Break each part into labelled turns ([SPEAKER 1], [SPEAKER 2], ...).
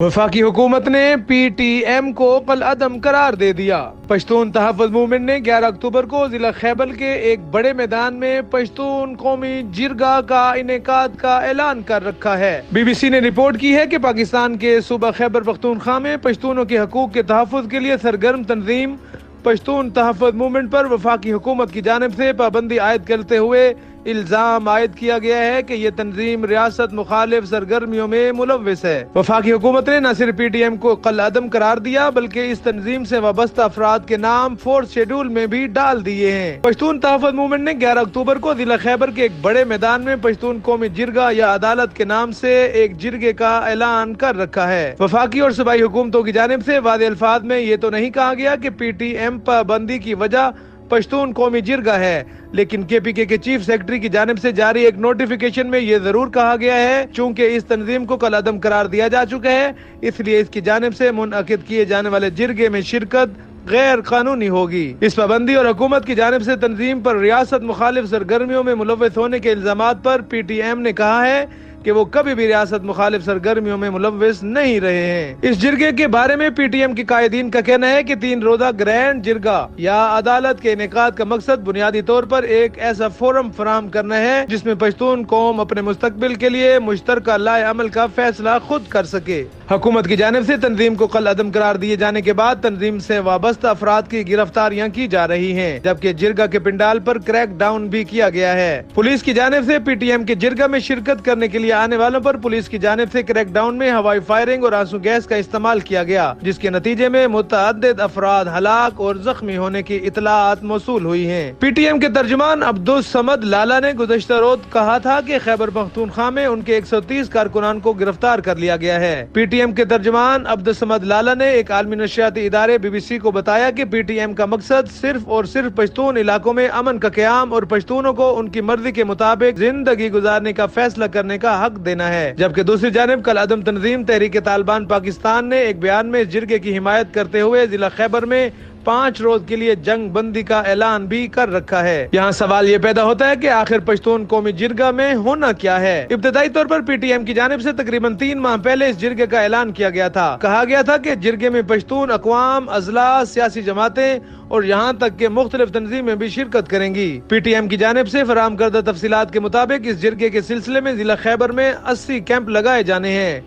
[SPEAKER 1] वफाकी हुकूमत ने PTM को कल अदम करार दे दिया। पश्तून तहफ़्फ़ुज़ मूवमेंट ने 11 अक्टूबर को जिला खैबर के एक बड़े मैदान में पश्तून कौमी जिरगा का इनेकाद का ऐलान कर रखा है। BBC ने रिपोर्ट की है कि पाकिस्तान के सूबा खैबर पख्तूनख्वा में पश्तूनों के हकूक के तहफ़्फ़ुज़ के लिए सरगर्म तंजीम पश्तून तहफ़्फ़ुज़ मूवमेंट पर वफाकी हुकूमत की जानिब से पाबंदी आयद करते हुए इल्जाम आयद किया गया है कि ये तंजीम रियासत मुखालिफ सरगर्मियों में मुलव्विस है। वफाकी हुकूमत ने न सिर्फ PTM को कल अदम करार दिया बल्कि इस तंजीम से वाबस्ता अफराद के नाम फोर्थ शेड्यूल में भी डाल दिए हैं। पश्तून तहफ़्फ़ुज़ मूवमेंट ने 11 अक्टूबर को जिला खैबर के एक बड़े मैदान में पश्तून कौमी जिरगा या अदालत के नाम से एक जिरगे का ऐलान कर रखा है। वफाकी और सूबाई हुकूमतों की जानिब से वाज़े अल्फाज में ये तो नहीं कहा गया कि PTM पाबंदी की वजह पश्तून कौमी जिरगा है, लेकिन KPK के चीफ सेक्रेटरी की जानिब से जारी एक नोटिफिकेशन में ये जरूर कहा गया है चूंकि इस तंजीम को कल अदम करार दिया जा चुका है, इसलिए इसकी जानिब से मुनअकिद किए जाने वाले जिरगे में शिरकत गैर कानूनी होगी। इस पाबंदी और हुकूमत की जानिब से तंजीम पर रियासत मुखालिफ सरगर्मियों में मुलव्विस होने के इल्जामात पर PTM ने कहा है कि वो कभी भी रियासत मुखालिफ सरगर्मियों में मुलव्विस नहीं रहे हैं। इस जिरगे के बारे में PTM के कायदीन का कहना है कि 3 रोजा ग्रैंड जिरगा या अदालत के इनेकाद का मकसद बुनियादी तौर पर एक ऐसा फोरम फराहम करना है जिसमें पश्तून कौम अपने मुस्तकबिल के लिए मुश्तरका लाए अमल का फैसला खुद कर सके। हुकूमत की जानिब से तंजीम को कल अदम करार दिए जाने के बाद तंजीम से वाबस्ता अफराद की गिरफ्तारियां की जा रही हैं, जबकि जिरगा के पिंडाल पर क्रैक डाउन भी किया गया है। पुलिस की जानिब से PTM के जिरगा में शिरकत करने के लिए आने वालों पर पुलिस की जानिब से क्रैक डाउन में हवाई फायरिंग और आंसू गैस का इस्तेमाल किया गया, जिसके नतीजे में मुतअद्दिद अफराद हलाक और जख्मी होने की इतलात मौसूल हुई हैं। PTM के तर्जुमान अब्दुल समद लाला ने गुज़श्ता रोज कहा था कि खैबर पख्तूनख्वा में उनके 130 कारकुनान को गिरफ्तार कर लिया गया है। PTM के तर्जुमान अब्दुल समद लाला ने एक आलमी नशियाती इदारे BBC को बताया कि PTM का मकसद सिर्फ और सिर्फ पश्तून इलाकों में अमन का क़याम और पश्तूनों को उनकी मर्जी के मुताबिक जिंदगी गुजारने का फैसला करने का हक देना है। जबकि दूसरी जानिब कल अदम तंजीम तहरीक तालिबान पाकिस्तान ने एक बयान में इस जिरगे की हिमायत करते हुए जिला खैबर में 5 रोज के लिए जंग बंदी का ऐलान भी कर रखा है। यहाँ सवाल ये पैदा होता है कि आखिर पश्तून कौमी जिरगा में होना क्या है। इब्तदाई तौर पर PTM की जानिब से तकरीबन 3 माह पहले इस जिरगे का ऐलान किया गया था। कहा गया था कि जिरगे में पश्तून अक़वाम, अजला, सियासी जमातें और यहाँ तक के मुख्तलिफ तंजीमें भी शिरकत करेंगी। PTM की जानिब से फराहम करदा तफसीलात के मुताबिक इस जिरगे के सिलसिले में जिला खैबर में 80 कैंप लगाए जाने हैं,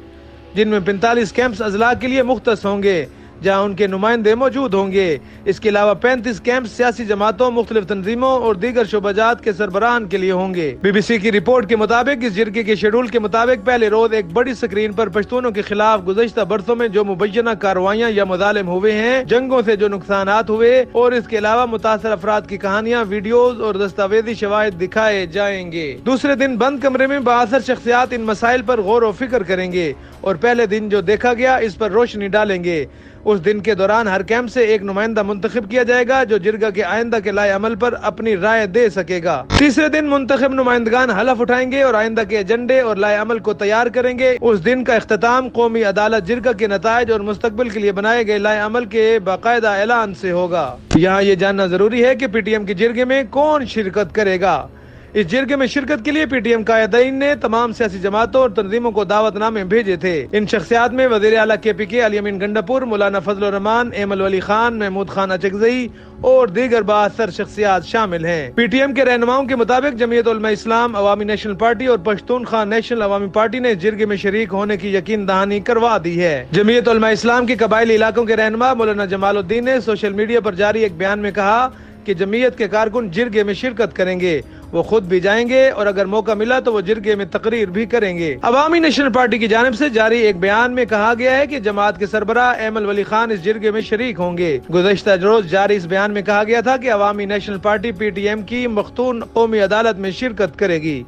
[SPEAKER 1] जिनमें 45 कैंप्स अजला के लिए मुख्तस होंगे जहाँ उनके नुमाइंदे मौजूद होंगे। इसके अलावा 35 कैंप सियासी जमातों, मुख्तलिफ तंजीमों और दीगर शोबाजात के सरबराहान के लिए होंगे। BBC की रिपोर्ट के मुताबिक इस जिरगे के शेड्यूल के मुताबिक पहले रोज एक बड़ी स्क्रीन पर पश्तूनों के खिलाफ गुज़श्ता बरसों में जो मुबैना कार्रवाइयाँ या मुजालिम हुए हैं, जंगों से जो नुकसानात हुए और इसके अलावा मुतासर अफराद की कहानियाँ, वीडियोज और दस्तावेजी शवाहिद दिखाए जाएंगे। दूसरे दिन बंद कमरे में बाअसर शख्सियात इन मसाइल पर गौर व फिक्र करेंगे और पहले दिन जो देखा गया इस पर रोशनी डालेंगे। उस दिन के दौरान हर कैंप से एक नुमाइंदा मुंतखब किया जाएगा जो जिरगा के आइंदा के लाए अमल पर अपनी राय दे सकेगा। तीसरे दिन मुंतखब नुमाइंदगान हलफ उठाएंगे और आइंदा के एजेंडे और लाए अमल को तैयार करेंगे। उस दिन का इख्तिताम कौमी अदालत जिरगा के नताइज और मुस्तकबिल के लिए बनाए गए लाए अमल के बाकायदा ऐलान से होगा। यहाँ ये जानना जरूरी है कि PTM के जिरगे में कौन शिरकत करेगा। इस जिरगे में शिरकत के लिए PTM कायदीन ने तमाम सियासी जमातों और तंजीमों को दावतनामे भेजे थे। इन शख्सियात में वज़ीर आला KPK अली अमीन गंडापुर, मौलाना फजलुर रहमान, एमल वली खान, महमूद खान अचकज़ई और दीगर बाअसर शख्सियात शामिल हैं। PTM के रहनुमाओं के मुताबिक जमीयत उलमा इस्लाम, अवामी नेशनल पार्टी और पश्तूनख्वा नेशनल अवामी पार्टी ने जिरगे में शरीक होने की यकीन दहानी करवा दी है। जमीयत उलमा इस्लाम के कबायली इलाकों के रहनुमा मौलाना जमालुद्दीन ने सोशल मीडिया पर जारी एक बयान में कहा कि जमीयत के कारकुन जिरगे में शिरकत करेंगे, वो खुद भी जाएंगे और अगर मौका मिला तो वो जिरगे में तकरीर भी करेंगे। अवामी नेशनल पार्टी की जानिब से जारी एक बयान में कहा गया है कि जमात के सरबराह एमल वली खान इस जिरगे में शरीक होंगे। गुज़श्ता रोज जारी इस बयान में कहा गया था कि अवामी नेशनल पार्टी PTM की मख्तून कौमी अदालत में शिरकत करेगी,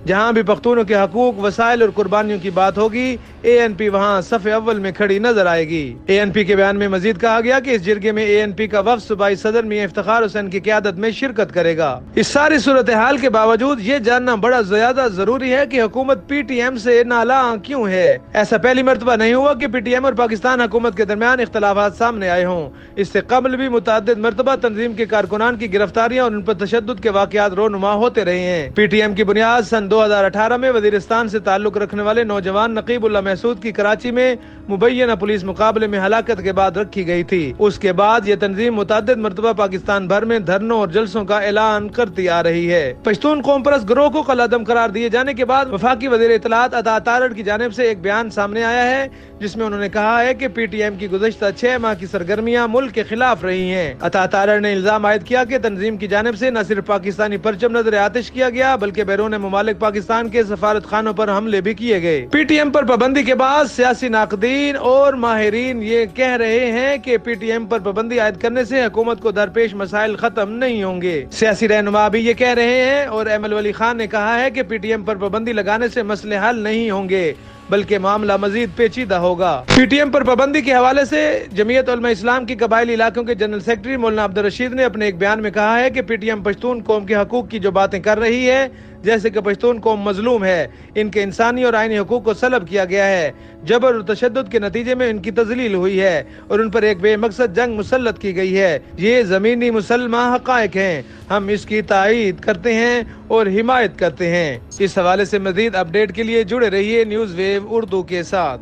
[SPEAKER 1] जहाँ भी पख्तूनों के हकूक, वसाइल और कुर्बानियों की बात होगी। ANP वहाँ सफ़े अव्वल में खड़ी नजर आएगी। ANP के बयान में मजीद कहा गया कि इस जिरगे में ANP का वफ़द सूबाई सदर मियां इफ्तिखार हुसैन की क़यादत में शिरकत करेगा। इस सारी सूरत हाल के बावजूद ये जानना बड़ा ज्यादा जरूरी है कि हुकूमत PTM से नाला क्यों है। ऐसा पहली मरतबा नहीं हुआ कि PTM और पाकिस्तान हुकूमत के दरमियान इख्तलाफात सामने आए हों। इससे कबल भी मुतअद्दिद मरतबा तंजीम के कारकुनान की गिरफ्तारियां और उन पर तशद्दुद के वाक़यात रोनुमा होते रहे हैं। PTM की बुनियाद सन 2018 में वजीरिस्तान से ताल्लुक रखने वाले नौजवान नकीब उल्लाह محسود کی کراچی میں مبینہ پولیس مقابلے میں ہلاکت کے بعد رکھی گئی تھی۔ اس کے بعد یہ تنظیم متعدد مرتبہ پاکستان بھر میں دھرنوں اور جلسوں کا اعلان کرتی آ رہی ہے۔ پشتون قوم پرست گروہ کو کل عدم قرار دیے جانے کے بعد وفاقی وزیر اطلاعات عطا تارڑ کی جانب سے ایک بیان سامنے آیا ہے، جس میں انہوں نے کہا ہے کہ پی ٹی ایم کی گزشتہ 6 ماہ کی سرگرمیاں ملک کے خلاف رہی ہیں۔ عطا تارڑ نے الزام عائد کیا کہ تنظیم کی جانب سے نہ صرف پاکستانی پرچم نظر آتش کیا گیا بلکہ بیرون ممالک پاکستان کے سفارت خانوں پر حملے بھی کیے گئے۔ پی ٹی ایم پر پابندی کے بعد سیاسی ناقدین اور ماہرین یہ کہہ رہے ہیں کہ پی ٹی ایم پر پابندی عائد کرنے سے حکومت کو درپیش مسائل ختم نہیں ہوں گے۔ سیاسی رہنما بھی یہ کہہ رہے ہیں اور ایمل ولی خان نے کہا ہے کہ پی ٹی ایم پر پابندی لگانے سے مسئلے حل نہیں ہوں گے بلکہ معاملہ مزید پیچیدہ ہوگا۔ پی ٹی ایم پر پابندی کے حوالے سے جمعیت علماء اسلام کی قبائلی علاقوں کے جنرل سیکرٹری مولانا عبدالرشید نے اپنے ایک بیان میں کہا ہے کہ پی ٹی ایم پشتون قوم کے حقوق کی جو باتیں کر رہی ہے، جیسے کہ پشتون قوم مظلوم ہے، ان کے انسانی اور آئینی حقوق کو سلب کیا گیا ہے، جبر اور تشدد کے نتیجے میں ان کی تذلیل ہوئی ہے اور ان پر ایک بے مقصد جنگ مسلط کی گئی ہے، یہ زمینی مسلمہ حقائق ہیں، ہم اس کی تائید کرتے ہیں اور حمایت کرتے ہیں۔ اس حوالے سے مزید اپڈیٹ کے لیے جڑے رہیے نیوز ویو اردو کے ساتھ۔